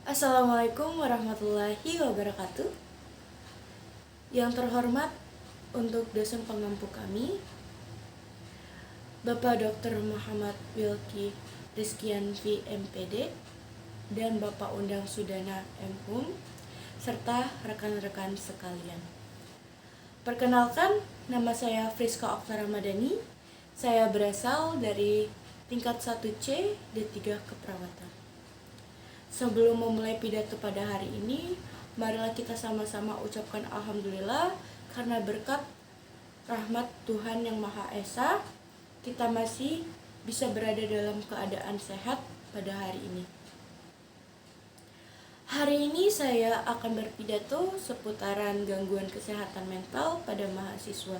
Assalamualaikum warahmatullahi wabarakatuh. Yang terhormat untuk dosen pengampu kami, Bapak Dr. Muhammad Wilki Rizkian V. MPD dan Bapak Undang Sudana M. Hum, serta rekan-rekan sekalian. Perkenalkan, nama saya Friska Oktara Madani. Saya berasal dari tingkat 1C D3 Keperawatan. Sebelum memulai pidato pada hari ini, marilah kita sama-sama ucapkan Alhamdulillah karena berkat rahmat Tuhan Yang Maha Esa, kita masih bisa berada dalam keadaan sehat pada hari ini. Hari ini saya akan berpidato seputaran gangguan kesehatan mental pada mahasiswa.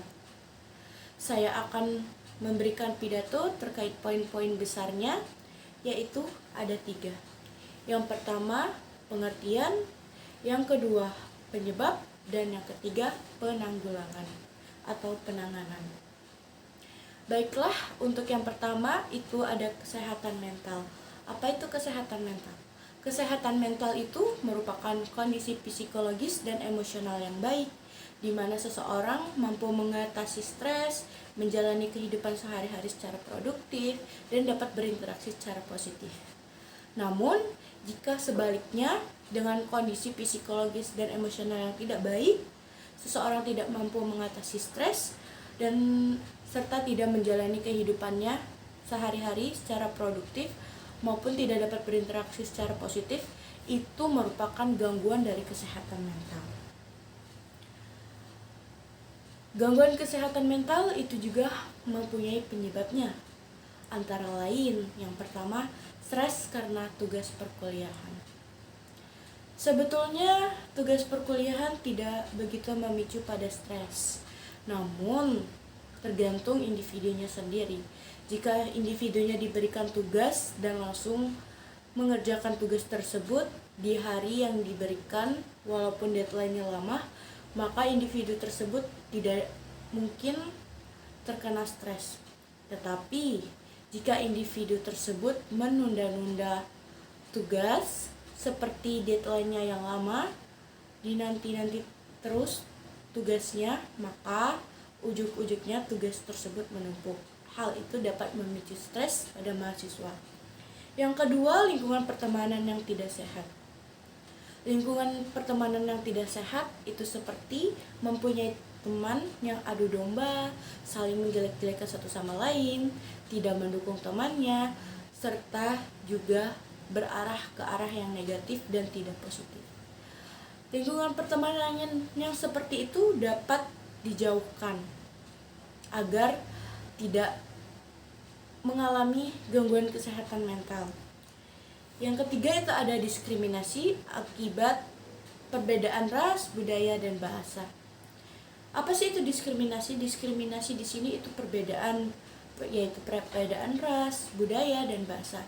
Saya akan memberikan pidato terkait poin-poin besarnya, yaitu ada 3. Yang pertama, pengertian. Yang kedua, penyebab. Dan yang ketiga, penanggulangan atau penanganan. Baiklah, untuk yang pertama itu ada kesehatan mental. Apa itu kesehatan mental? Kesehatan mental itu merupakan kondisi psikologis dan emosional yang baik, di mana seseorang mampu mengatasi stres, menjalani kehidupan sehari-hari secara produktif, dan dapat berinteraksi secara positif. Namun, jika sebaliknya, dengan kondisi psikologis dan emosional yang tidak baik, seseorang tidak mampu mengatasi stres dan serta tidak menjalani kehidupannya sehari-hari secara produktif maupun tidak dapat berinteraksi secara positif, itu merupakan gangguan dari kesehatan mental. Gangguan kesehatan mental itu juga mempunyai penyebabnya. Antara lain, yang pertama, stres karena tugas perkuliahan. Sebetulnya tugas perkuliahan tidak begitu memicu pada stres, namun tergantung individunya sendiri. Jika individunya diberikan tugas dan langsung mengerjakan tugas tersebut di hari yang diberikan walaupun deadline-nya lama, maka individu tersebut tidak mungkin terkena stres. Tetapi jika individu tersebut menunda-nunda tugas seperti deadline-nya yang lama, dinanti-nanti terus tugasnya, maka ujuk-ujuknya tugas tersebut menumpuk. Hal itu dapat memicu stres pada mahasiswa. Yang kedua, lingkungan pertemanan yang tidak sehat. Lingkungan pertemanan yang tidak sehat itu seperti mempunyai teman yang adu domba, saling menjelek-jelekan satu sama lain, tidak mendukung temannya, serta juga berarah ke arah yang negatif dan tidak positif. Lingkungan pertemanan yang seperti itu dapat dijauhkan agar tidak mengalami gangguan kesehatan mental. Yang ketiga itu ada diskriminasi akibat perbedaan ras, budaya, dan bahasa. Apa sih itu diskriminasi? Diskriminasi di sini itu perbedaan, yaitu perbedaan ras, budaya, dan bahasa.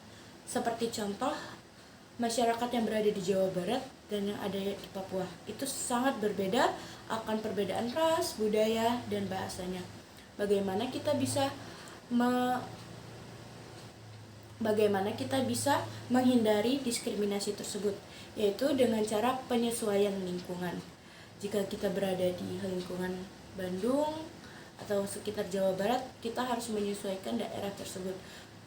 Seperti contoh, masyarakat yang berada di Jawa Barat dan yang ada di Papua itu sangat berbeda akan perbedaan ras, budaya, dan bahasanya. Bagaimana kita bisa menghindari diskriminasi tersebut, yaitu dengan cara penyesuaian lingkungan. Jika kita berada di lingkungan Bandung atau sekitar Jawa Barat, kita harus menyesuaikan daerah tersebut.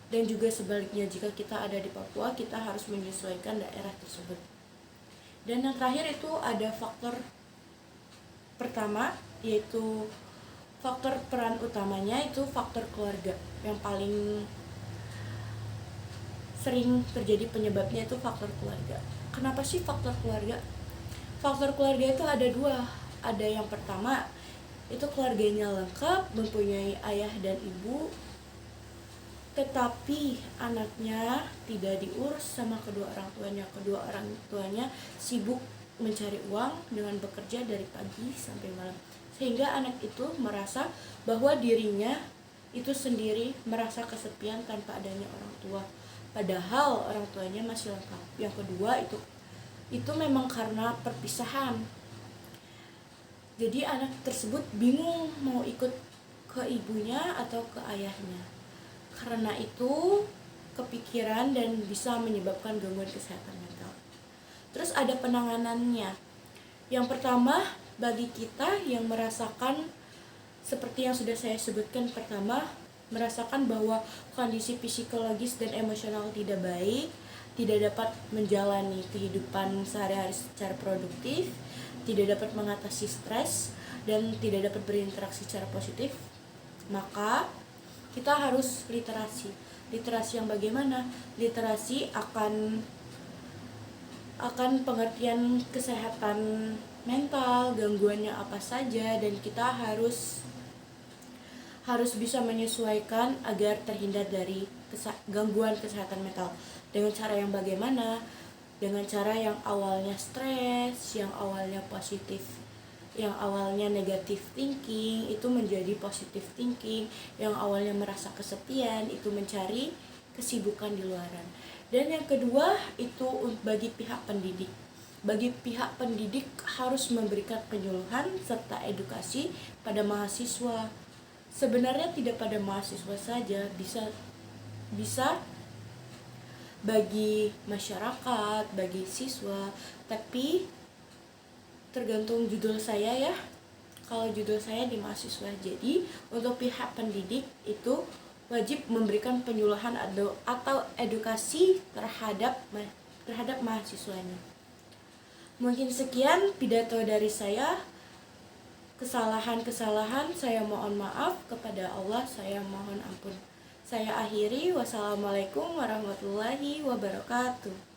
Dan juga sebaliknya, jika kita ada di Papua, kita harus menyesuaikan daerah tersebut. Dan yang terakhir itu ada faktor pertama, yaitu faktor peran utamanya itu faktor keluarga. Yang paling sering terjadi penyebabnya itu faktor keluarga. Kenapa sih faktor keluarga? Faktor keluarga itu ada 2. Ada yang pertama, itu keluarganya lengkap, mempunyai ayah dan ibu, tetapi anaknya tidak diurus sama kedua orang tuanya. Kedua orang tuanya sibuk mencari uang dengan bekerja dari pagi sampai malam, sehingga anak itu merasa bahwa dirinya itu sendiri merasa kesepian tanpa adanya orang tua, padahal orang tuanya masih lengkap. Yang kedua itu memang karena perpisahan. Jadi anak tersebut bingung mau ikut ke ibunya atau ke ayahnya. Karena itu kepikiran dan bisa menyebabkan gangguan kesehatan mental. Terus ada penanganannya. Yang pertama, bagi kita yang merasakan seperti yang sudah saya sebutkan, pertama merasakan bahwa kondisi psikologis dan emosional tidak baik, tidak dapat menjalani kehidupan sehari-hari secara produktif, tidak dapat mengatasi stres, dan tidak dapat berinteraksi secara positif, maka kita harus literasi. Literasi yang bagaimana? Literasi akan pengertian kesehatan mental, gangguannya apa saja, dan kita harus bisa menyesuaikan agar terhindar dari gangguan kesehatan mental. Dengan cara yang bagaimana? Dengan cara yang awalnya stres, yang awalnya positif, yang awalnya negatif thinking itu menjadi positif thinking, yang awalnya merasa kesepian itu mencari kesibukan di luaran. Dan yang kedua itu bagi pihak pendidik. Bagi pihak pendidik harus memberikan penyuluhan serta edukasi pada mahasiswa. Sebenarnya tidak pada mahasiswa saja, bisa bagi masyarakat, bagi siswa, tapi tergantung judul saya ya. Kalau judul saya di mahasiswa, jadi untuk pihak pendidik itu wajib memberikan penyuluhan atau edukasi terhadap mahasiswanya. Mungkin sekian pidato dari saya. Kesalahan-kesalahan saya mohon maaf, kepada Allah saya mohon ampun. Saya akhiri, wassalamualaikum warahmatullahi wabarakatuh.